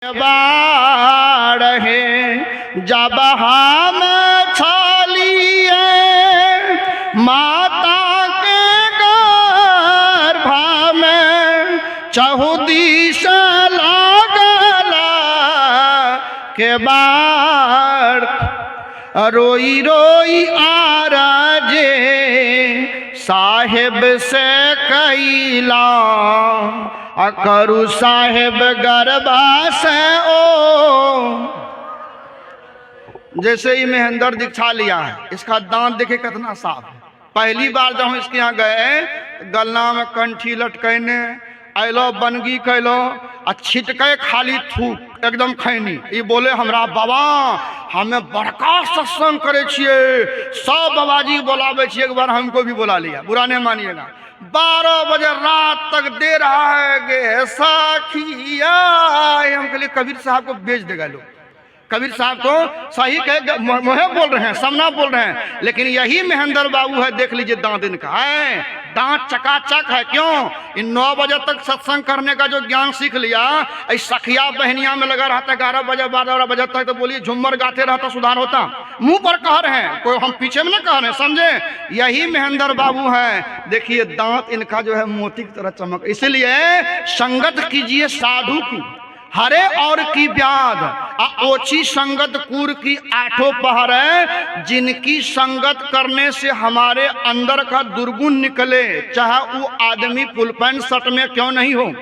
बाढ़े जब हम छलिए माता के गर्भ में चहुदिश लागला के बाढ़ रोई रोई आराजे साहेब से कैला अकरू साहेब गरबा से ओ। जैसे ही महेंद्र दीक्षा लिया है, इसका दांत देखे कितना साफ है। पहली बार जब हम इसके यहाँ गए गलना में कंठी लटकने अलो बनगी कैलो आ छिटके खाली थूक एकदम खैनी। ये बोले हमरा बाबा हमें बड़का सत्संग करे छिए, सब बाबाजी बुलावे छिए, एक बार हमको भी बुला लिया, बुरा नहीं मानिएगा। 12 बजे रात तक दे रहा है गे साखिया। हम कहलिए कबीर साहब को बेच देगा लोग। कबीर साहब तो सही कहे मोहे बोल रहे हैं, सामना बोल रहे हैं, लेकिन यही महेंद्र बाबू है। देख लीजिए दांत इनका है, दांत चकाचक है। क्यों? इन 9 बजे तक सत्संग करने का जो ज्ञान सीख लिया, इस सखिया बहनिया में लगा रहता 11 बजे 12 बजे तक, तो बोलिए झुम्मर गाते रहता सुधार होता। मुंह पर कह रहे हैं, कोई हम पीछे में ना कह रहे हैं, समझे? यही महेंद्र बाबू है। देखिए दांत इनका जो है मोती की तरह चमक। इसलिए संगत कीजिए साधु की, हरे और की ब्याद ओछी संगत कूर की 8 पहर है। जिनकी संगत करने से हमारे अंदर का दुर्गुण निकले, चाहे वो आदमी फुल पैंट शर्ट में क्यों नहीं हो,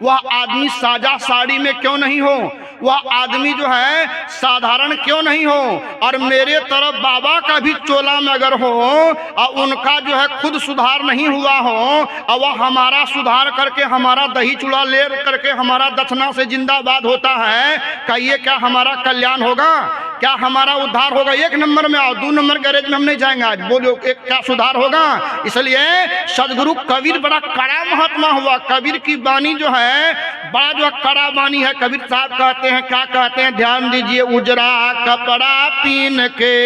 वह आदमी साजा साड़ी में क्यों नहीं हो, वह आदमी जो है साधारण क्यों नहीं हो, और मेरे तरफ बाबा का भी चोला में अगर हो और उनका जो है खुद सुधार नहीं हुआ हो और वह हमारा सुधार करके हमारा दही चूड़ा ले करके हमारा दक्षिणा से जिंदाबाद होता है, कहिए क्या हमारा कल्याण होगा? क्या हमारा उद्धार होगा? 1 नंबर में आओ, 2 नंबर गैरेज में हम नहीं जाएंगे आज। बोलो एक क्या सुधार होगा? इसलिए सदगुरु कबीर बड़ा कड़ा महात्मा हुआ। कबीर की वाणी जो है बड़ा जो कड़ा वाणी है। कबीर साहब कहते हैं, क्या कहते हैं? ध्यान दीजिए। उजरा कपड़ा पीन के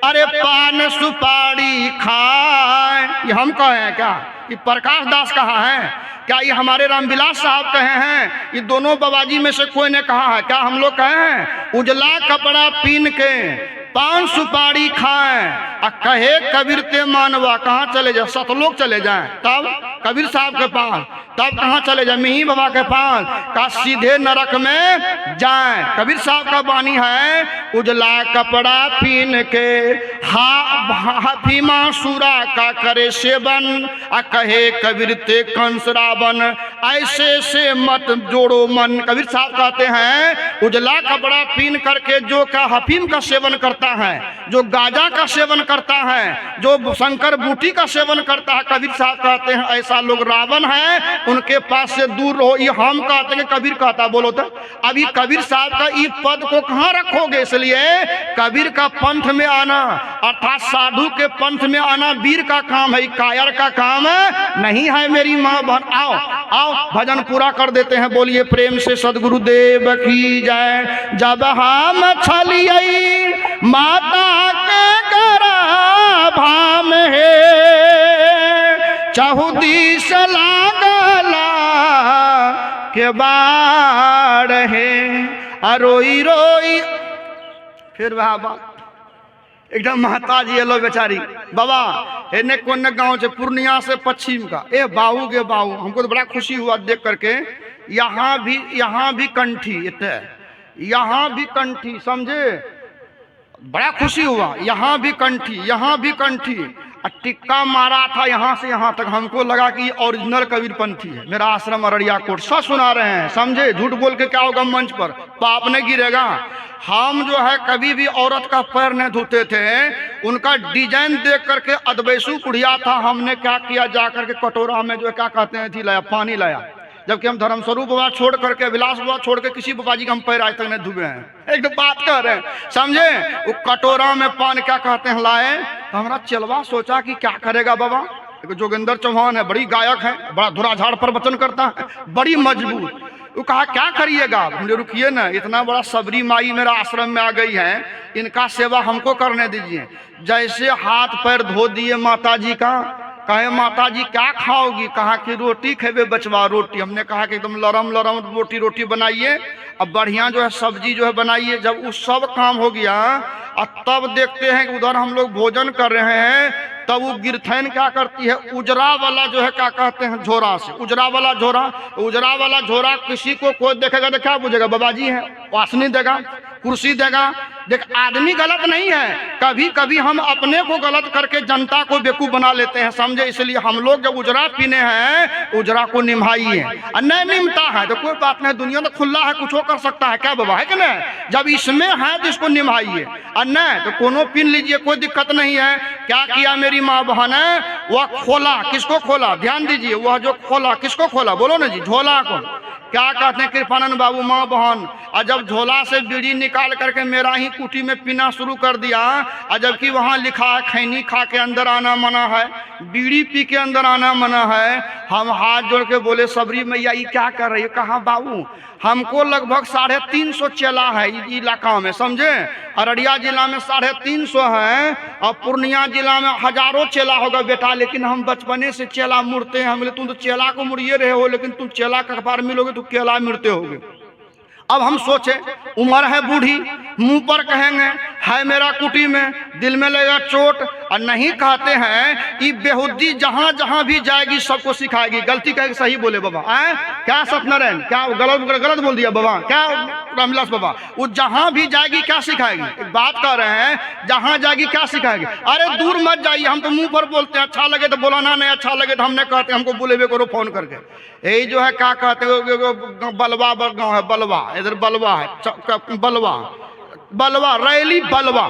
अरे पान सुपारी खाए, ये हम कहे हैं क्या? ये प्रकाश दास कहा है क्या? ये हमारे रामविलास साहब कहे हैं? ये दोनों बाबाजी में से कोई ने कहा है क्या? हम लोग कहे हैं उजला कपड़ा पीन के पान सुपारी खाएं और कहे कबीर ते मानवा। कहाँ चले जाए? सतलोक चले जाएं, तब कबीर साहब के पास। तब कहाँ चले जाए? मिही बाबा के पास। का सीधे नरक में जाएं। कबीर साहब का वाणी है उजला कपड़ा पीन के हाफीमा सूरा का करे सेवन आ कहे कबीर ते कंस रावण, ऐसे से मत जोड़ो मन। कबीर साहब कहते हैं उजला कपड़ा पीन करके जो का हफीम का सेवन करता है, जो गाजा का सेवन करता है, जो शंकर बूटी का सेवन करता है, कबीर साहब कहते हैं ऐसा लोग रावण है, उनके पास से दूर रहो। ये हम कहते हैं, कबीर कहता। बोलो तो अभी कबीर साहब का इस पद को कहाँ रखोगे? इसलिए कबीर का पंथ में आना अर्थात साधु के पंथ में आना वीर का काम है, कायर का काम नहीं है। मेरी माँ बहन आओ आओ भजन पूरा कर देते हैं। बोलिए प्रेम से सदगुरुदेव की जय। जब हम छलिए माता के गर्भ में चहुदिश लागला के बाढ़ है रोई रोई। फिर वह बात एकदम महता जी एलो बेचारी बाबा एने कौन गांव से पूर्णिया से पश्चिम का। ए बाऊ गे बाऊ, हमको तो बड़ा खुशी हुआ देख करके। यहाँ भी कंठी इतने, यहाँ भी कंठी, समझे? बड़ा खुशी हुआ। यहाँ भी कंठी, यहाँ भी कंठी, टिक्का मारा था यहाँ से यहाँ तक। हमको लगा कि ओरिजिनल कबीरपंथी है। मेरा आश्रम अररिया कोट सच सुना रहे हैं, समझे? झूठ बोल के क्या होगा? मंच पर पाप नहीं गिरेगा। हम जो है कभी भी औरत का पैर नहीं धोते थे। उनका डिजाइन देख करके अदबैसू कुढ़िया था। हमने क्या किया, जा करके कटोरा में जो है क्या कहते हैं थी लाया, पानी लाया। जबकि हम धर्मस्वरूप बाबा छोड़ करके, विलास बाबा छोड़ के किसी बाबाजी का हम पैर आज तक नहीं धुबे हैं। एक बात कर रहे हैं, समझे? वो कटोरा में पानी क्या कहते हैं लाए। तो हमारा चलवा सोचा कि क्या करेगा बाबा। जोगिंदर चौहान है, बड़ी गायक है, बड़ा धुराझाड़ पर वचन करता है, बड़ी मजबूत। वो कहा क्या करिएगा? हमने रुकिए ना, इतना बड़ा सबरी माई मेरा आश्रम में आ गई है, इनका सेवा हमको करने दीजिए। जैसे हाथ पैर धो दिए माता जी का, कहे माता जी क्या खाओगी? कहा कि रोटी खेबे बचवा रोटी। हमने कहा कि एकदम लरम लरम रोटी बनाइए अब बढ़िया जो है सब्जी जो है बनाइए। जब उस सब काम हो गया और तब देखते हैं कि उधर हम लोग भोजन कर रहे हैं, तब वो गिरथैन क्या करती है, उजरा वाला जो है क्या कहते हैं झोरा से, उजरा वाला झोरा किसी को कोई देखेगा तो क्या पूछेगा, बाबा जी है, वासनी देगा, कुर्सी देगा। देख आदमी गलत नहीं है, कभी कभी हम अपने को गलत करके जनता को बेवकूफ बना लेते हैं, समझे। इसलिए हम लोग जब उजरा पीने हैं, उजरा को निभाइए। और नहीं निमता है तो कोई बात नहीं, दुनिया तो खुला है, कुछ कर सकता है, क्या बाबा है कि नहीं। जब इसमें है तो इसको निभाइए, और नहीं तो कोनो पीन लीजिए, कोई दिक्कत नहीं है। क्या किया मेरी माँ बहन है, वह खोला, किसको खोला, ध्यान दीजिए, वह जो खोला किसको खोला, बोलो ना जी, झोला को। क्या कहते हैं कृपानंद बाबू माँ बहन, और जब झोला से बीड़ी निकाल करके मेरा ही कुटी में पीना शुरू कर दिया, और जबकि वहाँ लिखा है खैनी खा के अंदर आना मना है, बीड़ी पी के अंदर आना मना है। हम हाथ जोड़ के बोले सबरी मैया ये क्या कर रही है। कहा बाबू हमको लगभग 350 चेला है इलाका में, समझे। अररिया जिला में 350 है और पूर्णिया जिला में हजारों चेला होगा बेटा, लेकिन हम बचपने से चेला मुड़ते हैं। हम बोले तुम तो चेला को मुड़िए रहे हो, लेकिन तुम चेला का अखबार मिलोगे तो केला मिलते होगे। अब हम सोचे उम्र है बूढ़ी, मुंह पर कहेंगे है मेरा कुटी में, दिल में लगेगा चोट। और नहीं कहते हैं कि बेहुदी जहां जहां भी जाएगी सबको सिखाएगी। गलती कहेगी सही बोले बाबा, क्या सत्यनारायण, क्या गलत बोल दिया बाबा, क्या रामविलास बाबा, वो जहां भी जाएगी क्या सिखाएगी। एक बात कर रहे हैं, जहां जाएगी क्या सिखाएगी। अरे दूर मत जाइए, हम तो मुंह पर बोलते हैं, अच्छा लगे तो बोलाना, नहीं अच्छा लगे तो हमने कहते हमको बोले करो फोन करके। यही जो है क्या कहते हो, बलवा गाँव है, बलवा इधर बलवा है, बलवा रैली बलवा।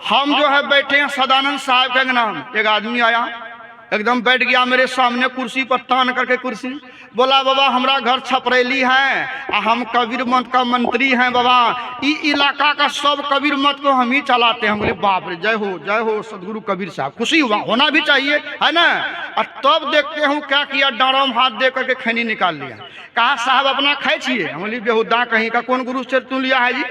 हम जो है बैठे हैं सदानंद साहब के नाम, एक आदमी आया एकदम बैठ गया मेरे सामने कुर्सी पर तान करके कुर्सी, बोला बाबा हमारा घर छपरेली है और हम कबीर मत का मंत्री हैं बाबा, इलाका का सब कबीर मत को हम ही चलाते हैं। बोले बाप रे, जय हो सदगुरु कबीर साहब। खुशी हुआ, होना भी चाहिए है ना। और तब देखते हूँ क्या किया, डाँडों में हाथ दे करके खैनी निकाल लिया। कहा साहब अपना खाए छिए। हम बोली बेहुदा कहीं का, कौन गुरु से तू लिया है जी,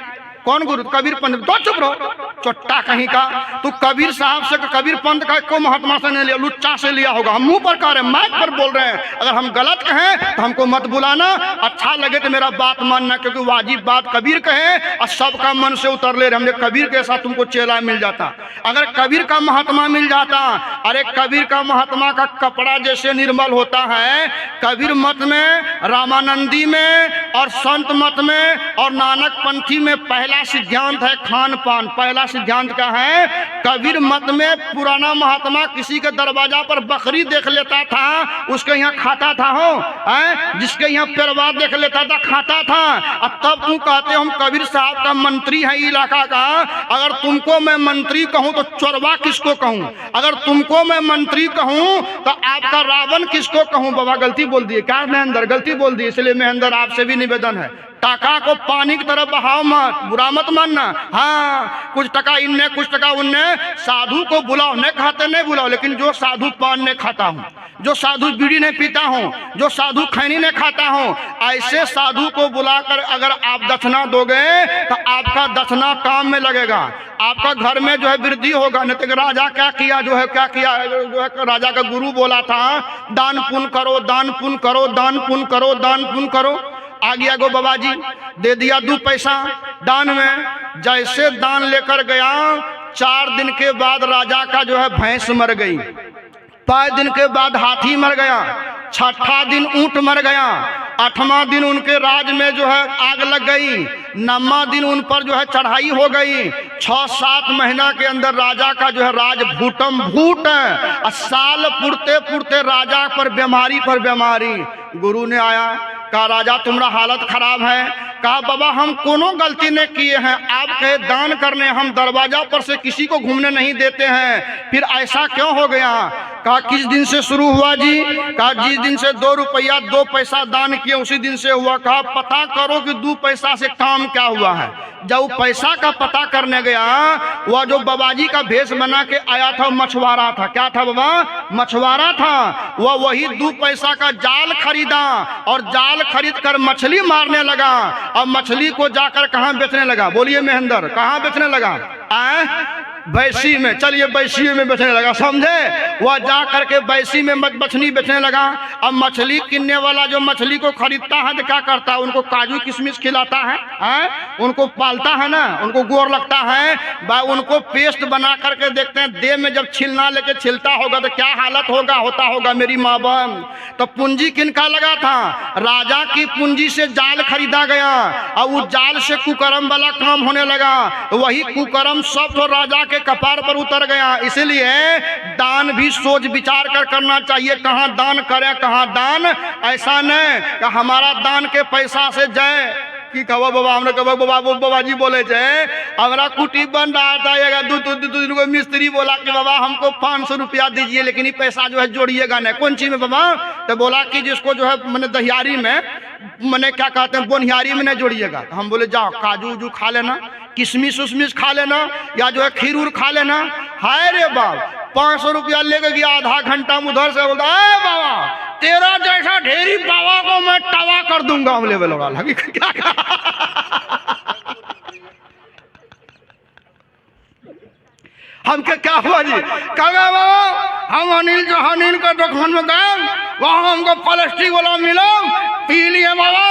कौन गुरु, कबीर पंथ। तो चुप रहो चोट्टा कहीं का, तू कबीर साहब से, कबीर पंथ का को महात्मा से नहीं लिया, लुच्चा से लिया होगा। हम मुंह पर कह रहे हैं, माइक पर बोल रहे हैं। अगर हम गलत कहें तो हमको मत बुलाना, अच्छा लगे तो मेरा बात मानना, क्योंकि वाजिब बात कबीर कहे और सबका मन से उतर ले रहे। हमने कबीर के साथ तुमको चेला मिल जाता, अगर कबीर का महात्मा मिल जाता। अरे कबीर का महात्मा का कपड़ा जैसे निर्मल होता है, कबीर मत में, रामानंदी में और संत मत में और नानक पंथी में पहला सिद्धांत है खान पान। पहला सिद्धांत का है, कबीर मत में पुराना महात्मा किसी के दरवाजा पर बकरी देख लेता था, उसके यहाँ खाता था हो, जिसके यहाँ पेरवा देख लेता था खाता था। और तब तुम कहते हो हम कबीर साहब का मंत्री है इलाका का। अगर तुमको मैं मंत्री कहूँ तो चोरवा किसको कहूँ, अगर तुमको मैं मंत्री कहूँ तो आपका रावण किसको कहूँ। बाबा गलती बोल दिए, क्या महेंद्र गलती बोल दी। इसलिए महेंद्र आपसे भी निवेदन है, टाका को पानी की तरफ बहाओ मत, बुरा मत मानना। हाँ कुछ टका इनने कुछ टका उनने, साधु को बुलाओ, नहीं खाते नहीं बुलाओ, लेकिन जो साधु पान नहीं खाता हूँ, जो साधु बीड़ी नहीं पीता हूँ, जो साधु खैनी नहीं खाता हूँ, ऐसे साधु को बुलाकर अगर आप दक्षिणा दोगे तो आपका दक्षिणा काम में लगेगा, आपका घर में जो है वृद्धि होगा। नहीं तो राजा क्या किया, जो है क्या किया, जो है राजा का गुरु बोला था दान पुण्य करो, दान पुण्य करो, दान पुण्य करो, दान पुण्य करो। आ गया गो बाबा जी, दे दिया 2 पैसा दान में। जैसे दान लेकर गया, 4 दिन के बाद राजा का जो है भैंस मर गई, 5 दिन के बाद हाथी मर गया, 6ठा दिन ऊंट मर गया, 8वां दिन उनके राज में जो है आग लग गई, 9वां दिन उन पर जो है चढ़ाई हो गई। 6-7 महीना के अंदर राजा का जो है राज भूटम भूट है। साल पुरते पुरते राजा पर बीमारी। गुरु ने आया, कहा राजा तुम्हारा हालत खराब है। कहा बाबा हम कोनो गलती नहीं किए हैं, आप कहे दान करने, हम दरवाजा पर से किसी को घूमने नहीं देते हैं, फिर ऐसा क्यों हो गया। कहा किस दिन से शुरू हुआ जी। कहा जिस दिन से 2 रुपया 2 पैसा दान किए उसी दिन से हुआ। कहा पता करो कि 2 पैसा से काम क्या हुआ है। जब पैसा का पता करने गया, वह जो बाबाजी का भेष बना के आया था मछुआरा था। क्या था बाबा, मछुआरा था। वह वही 2 पैसा का जाल खरीदा और जाल खरीद कर मछली मारने लगा। अब मछली को जाकर कहाँ बेचने लगा, बोलिए महेंद्र, कहाँ बेचने लगा। बैसी में, चलिए बैसी में बेचने लगा, समझे। वह जा करके बैसी में मछली बेचने लगा। अब मछली किनने वाला जो मछली को खरीदता है तो क्या करता है, उनको काजू किशमिश खिलाता है, उनको पालता है ना, उनको गोर लगता है, उनको पेस्ट बना करके देखते हैं, देह में जब छिलना लेके छिलता होगा तो क्या हालत होता होगा मेरी माँ बहन। तो पूंजी किनका लगा था, राजा की पूंजी से जाल खरीदा गया और उस जाल से कुकर्म वाला काम होने लगा। वही कुकर्म सब तो राजा के कपार पर उतर गया। इसलिए दान भी सोच विचार कर करना चाहिए, कहाँ दान करें कहाँ दान। ऐसा नहीं कि हमारा दान के पैसा से जय की कहो बाबा, हमने कहो बाबा जी बोले थे हमारा कुटी बन रहा था, दो दिन को मिस्त्री बोला कि बाबा हमको 500 रुपया दीजिए, लेकिन ये पैसा जो है जोड़िएगा नहीं। कौन चीज में बाबा, तो बोला कि जिसको जो है मैंने दहियारी में, मैंने क्या कहते हैं बोनिहारी में नहीं जोड़िएगा। तो हम बोले जाओ काजू उजू खा लेना, किशमिश उशमिश खा लेना, या जो है खीर उर खा लेना। हाय रे बाप, 500 रुपया लेके गया, आधा घंटा उधर से बोलता है बाबा तेरा जैसा ढेरी बाबा को मैं तवा कर दूंगा। हम लेवल वाला क्या हम क्या हुआ जी, कहा बाबा हम अनिल का दुकान में गए, वहां हमको प्लास्टिक वाला मिला, पी लिए बाबा,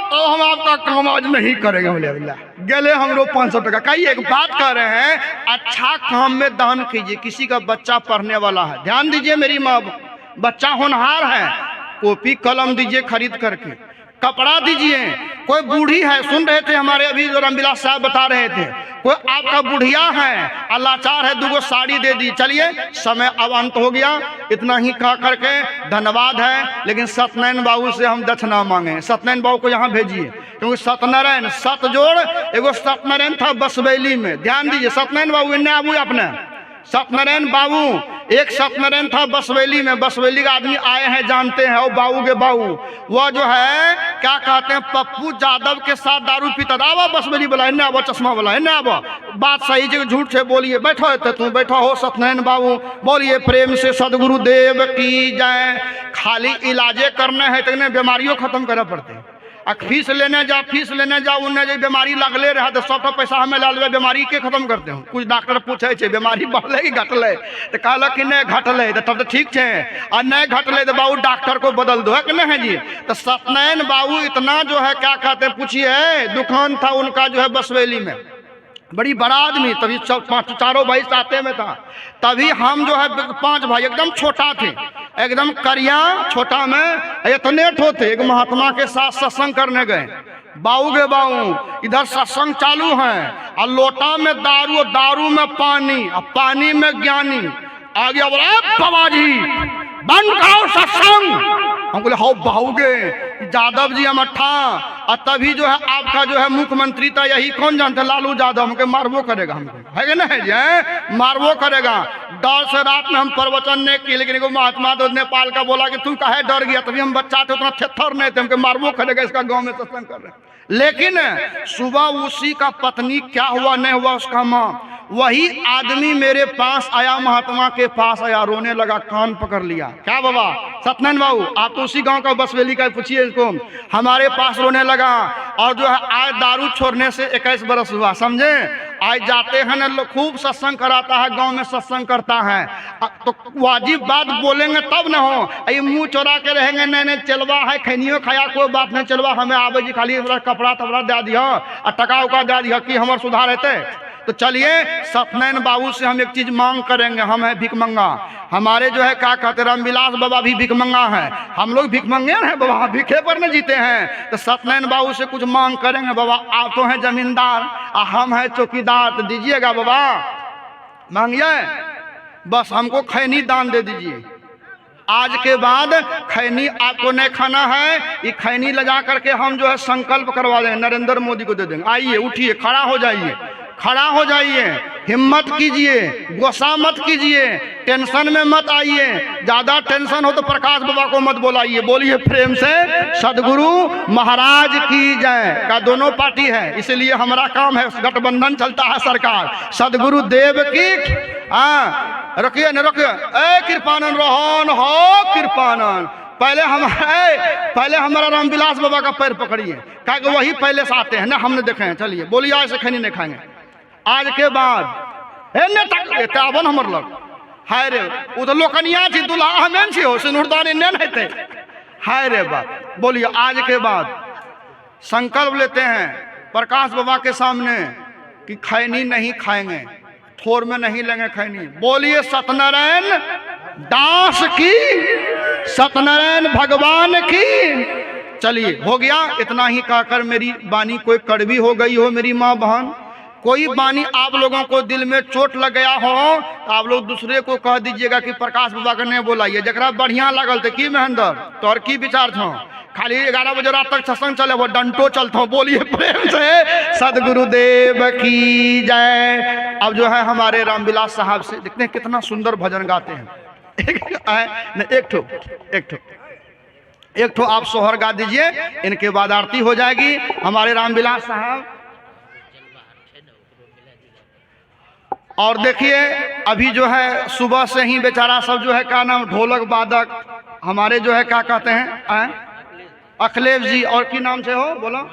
तो हम आपका काम आज नहीं करेंगे। बोले गले हम लोग 500 टका। कई एक बात कर रहे हैं, अच्छा काम में दान कीजिए। किसी का बच्चा पढ़ने वाला है, ध्यान दीजिए मेरी माँ, बच्चा होनहार है, कॉपी कलम दीजिए खरीद करके, कपड़ा दीजिए। कोई बूढ़ी है, सुन रहे थे हमारे अभी जो रामविलास साहब बता रहे थे, कोई आपका बुढ़िया है, लाचार है, 2 साड़ी दे दी। चलिए समय अब अंत हो गया, इतना ही कह करके धन्यवाद है। लेकिन सत्यनारायण बाबू से हम दक्षिणा मांगे, सत्यनारायण बाबू को यहाँ भेजिए, क्योंकि सत्यनारायण सत जोड़ एगो सत्यनारायण था बसबैली में। ध्यान दीजिए, सत्यनारायण बाबू इन्हें आबू अपने सत्यनारायण बाबू, एक सत्यनारायण था बसबैली में, बसबैली का आदमी आए हैं जानते हैं, और बाबू के बाबू वह जो है क्या कहते हैं पप्पू यादव के साथ दारू पीता था। आवा बसबैली बोला, इन्हें आवा चश्मा बोला, इन्हें आवा, बात सही जगह झूठ से बोलिए, बैठो है तुम बैठो हो सत्यनारायण बाबू, बोलिए प्रेम से सदगुरुदेव की जय। खाली इलाजे करना है तो इन्हें बीमारियों खत्म करना पड़ते हैं। फीस लेने जाओ उन्हें जो बीमारी लगले रहा तो 100 पैसा हमें ला लेवे, बीमारी के खत्म करते हो। कुछ डॉक्टर पूछे बीमारी बढ़ले कि घटले, तो कहल कि नहीं घटले, तो तब तो ठीक है, और नहीं घटले तो बाबू डॉक्टर को बदल दो, है कि नहीं है जी। तो सत्यनारायण बाबू इतना जो है क्या कहते हैं पूछिए, दुकान था उनका जो है बसबैली में, बड़ी बड़ा आदमी, तभी चारों भाई साथे में था। तभी हम जो है 5 भाई एकदम छोटा थे, एकदम करिया छोटा में इतने ठोते। एक महात्मा के साथ सत्संग करने गए, बाऊ के बाऊ इधर सत्संग चालू है, और लोटा में दारू, दारू में पानी, और पानी में ज्ञानी। आ गया बोला बाबा जी बंद करो सत्संग। हम बोले हो बाऊगे यादव जी अमठा, और तभी जो है आपका जो है मुख्यमंत्री था, यही कौन जानते, लालू यादव, हमके मारबो करेगा, हमको है कि नहीं जी, मारबो करेगा। डर से रात में हम प्रवचन नहीं किए, लेकिन एगो महात्मा तो नेपाल का बोला कि तू काहे डर गया, तभी हम बच्चा थे उतना थेथर नहीं थे, हमके मारबो करेगा, इसका गाँव में सत्संग कर रहे हैं। लेकिन सुबह उसी का पत्नी क्या हुआ नहीं हुआ उसका माँ, वही आदमी मेरे पास आया, महात्मा के पास आया, रोने लगा, कान पकड़ लिया। क्या बाबा सत्यनारायण बाबू, आप तो उसी गांव का बसबैली का, पूछिए इसको। हमारे पास रोने लगा, और जो है आज दारू छोड़ने से 21 बरस हुआ, समझे। आज जाते हैं ना लोग, खूब सत्संग कराता है, गांव में सत्संग करता है, तो वाजिब बात बोलेंगे तब ना हो, ये मुंह चोरा के रहेंगे, नहीं चलवा है खैनियो खाया, कोई बात नहीं चलवा, हमें आवे जी खाली कपड़ा तपड़ा दे दिया और टका उका दे दिया कि हमारे सुधार रहते। तो चलिए सत्यनारायण बाबू से हम एक चीज मांग करेंगे, हम है भिकमंगा, हमारे जो है क्या कहते रामविलास बाबा भी भिकमंगा है, हम लोग भिकमंगे हैं बाबा, भिखे पर न जीते हैं। तो सत्यनारायण बाबू से कुछ मांग करेंगे, बाबा आप तो हैं जमींदार और हम हैं चौकीदार, तो दीजिएगा बाबा, मांगिए, बस हमको खैनी दान दे दीजिए। आज के बाद खैनी आपको नहीं खाना है, ये खैनी लगा करके हम जो है संकल्प करवा देंगे, नरेंद्र मोदी को दे देंगे। आइए उठिए, खड़ा हो जाइए, खड़ा हो जाइए, हिम्मत कीजिए, गुस्सा मत कीजिए, टेंशन में मत आइए। ज्यादा टेंशन हो तो प्रकाश बाबा को मत बोलाइए, बोलिए प्रेम से सदगुरु महाराज की जय। का दोनों पार्टी है, इसलिए हमारा काम है, गठबंधन चलता है सरकार, सदगुरु देव की। रखिए न रखिए, ए कृपानंद रोहन हो कृपानंद, पहले हमारा रामविलास बाबा का पैर पकड़िए, क्या वही पहले से आते हैं ना, हमने देखे हैं। चलिए बोलिए, ऐसे खैनी नहीं खाएंगे। आज के बाद हे ने तक आवन हमर लग हाय रे वो तो लोकनिया थी दुल्हा हमें छी हो सिनुरदान इन्ने नहीं थे। हाय रे बात बोलिए आज के बाद संकल्प लेते हैं प्रकाश बाबा के सामने कि खैनी नहीं खाएंगे, ठोर में नहीं लेंगे खैनी। बोलिए सत्यनारायण दास की, सत्यनारायण भगवान की। चलिए हो गया इतना ही कहकर मेरी वाणी कोई कड़वी हो गई हो मेरी माँ बहन, कोई वाणी आप लोगों को दिल में चोट लग गया हो तो आप लोग दूसरे को कह दीजिएगा कि प्रकाश बाबा का नहीं बोलाइए। जरा बढ़िया लगल थे कि महेंद्र तोर की विचार था, खाली 11 बजे रात तक सत्संग चले वो डंटो चलता हूँ। बोलिए प्रेम से सदगुरुदेव की जय। अब जो है हमारे रामविलास साहब से देखते हैं कितना सुंदर भजन गाते हैं। एक ठो आप सोहर गा दीजिए, इनके बाद आरती हो जाएगी। हमारे रामविलास साहब और देखिए अभी जो है सुबह से ही बेचारा सब जो है क्या नाम ढोलक वादक हमारे जो है क्या कहते हैं अखिलेश जी, और की नाम से हो बोलो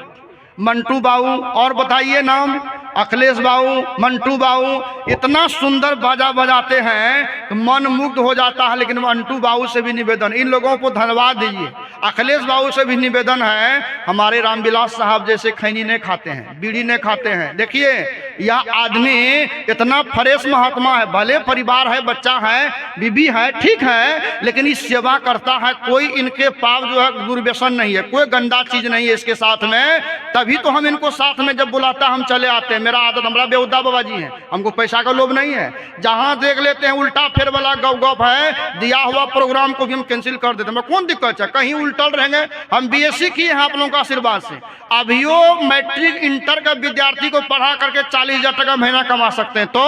मंटू बाबू, और बताइए नाम अखिलेश बाबू, मंटू बाबू इतना सुंदर बाजा बजाते हैं कि मन मुग्ध हो जाता है। लेकिन मंटू बाबू से भी निवेदन, इन लोगों को धन्यवाद दीजिए। अखिलेश बाबू से भी निवेदन है, हमारे रामविलास साहब जैसे खैनी नहीं खाते हैं, बीड़ी नहीं खाते हैं। देखिए यह आदमी इतना फ्रेश महात्मा है, भले परिवार है, बच्चा है, बीबी है, ठीक है, लेकिन इस सेवा करता है। कोई इनके पाप जो है दुर्व्यसन नहीं है, कोई गंदा चीज नहीं है इसके साथ में, तभी तो हम इनको साथ में जब बुलाता हम चले आते हैं। मेरा आदत, हमारा बेहुदा बाबा जी है, हमको पैसा का लोभ नहीं है। जहां देख लेते हैं उल्टा फेर वाला गप है, दिया हुआ प्रोग्राम को भी हम कैंसिल कर देते हैं। कौन दिक्कत है, कहीं उल्टल रहेंगे। हम बीएससी किए हैं आप लोगों का आशीर्वाद से, अभियो मैट्रिक इंटर का विद्यार्थी को पढ़ा करके 40,000 टका महीना कमा सकते हैं। तो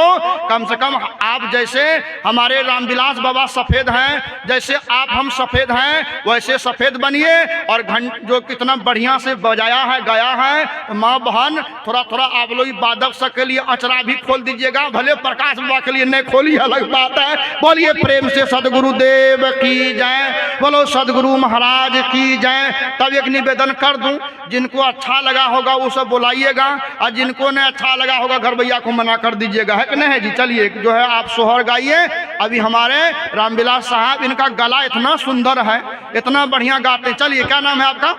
कम से कम आप जैसे हमारे रामविलास बाबा सफेद हैं, जैसे आप हम सफेद हैं, वैसे सफेद बनिए। और जो कितना बढ़िया से बजाया है गाया है, तो माँ बहन थोड़ा थोड़ा आप लोग बादक सब के लिए अचरा भी खोल दीजिएगा, भले प्रकाश बाबा के लिए नहीं खोली अलग बात है। बोलिए प्रेम से सदगुरुदेव की जय, बोलो सदगुरु महाराज की जय। तब एक निवेदन कर दूं, जिनको अच्छा लगा होगा वो सब बुलाइएगा, और जिनको नहीं अच्छा लगा होगा घर भैया को मना कर दीजिएगा, है कि नहीं जी। चलिए जो है आप सोहर गाइए। अभी हमारे रामविलास साहब, इनका गला इतना सुंदर है, इतना बढ़िया गाते हैं। चलिए क्या नाम है आपका?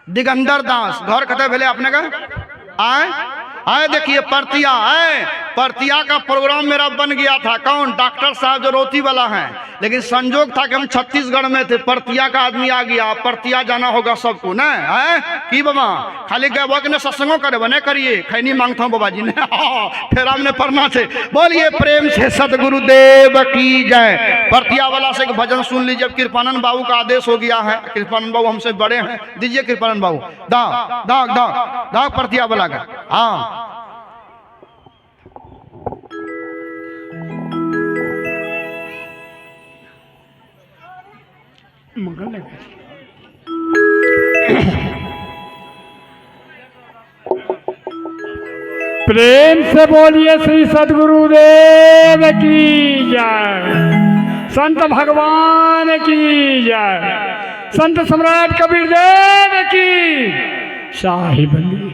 दिगंबर दास। घर कते भेले अपने का? आए देखिए परतिया है, परतिया का प्रोग्राम मेरा बन गया था। कौन? डॉक्टर साहब जो रोती वाला है, लेकिन संजोग था कि हम छत्तीसगढ़ में थे, परतिया का आदमी आ गया। परतिया जाना होगा सबको ना है कि बाबा, खाली गए ने सत्संगों करे बने करिए, खैनी मांगता हूँ बाबा जी ने फिर हमने पढ़ना से। बोलिए प्रेम से सदगुरुदेव की जय। परतिया वाला से एक भजन सुन लीजिए। कृपानंद बाबू का आदेश हो गया है, कृपानंद बाबू हमसे बड़े हैं, दीजिए कृपानंद बाबू दाग दाग दाग दाग परतिया वाला का। हाँ प्रेम से बोलिए श्री सदगुरुदेव की जय, संत भगवान की जय, संत सम्राट कबीर देव की शाही बंदी।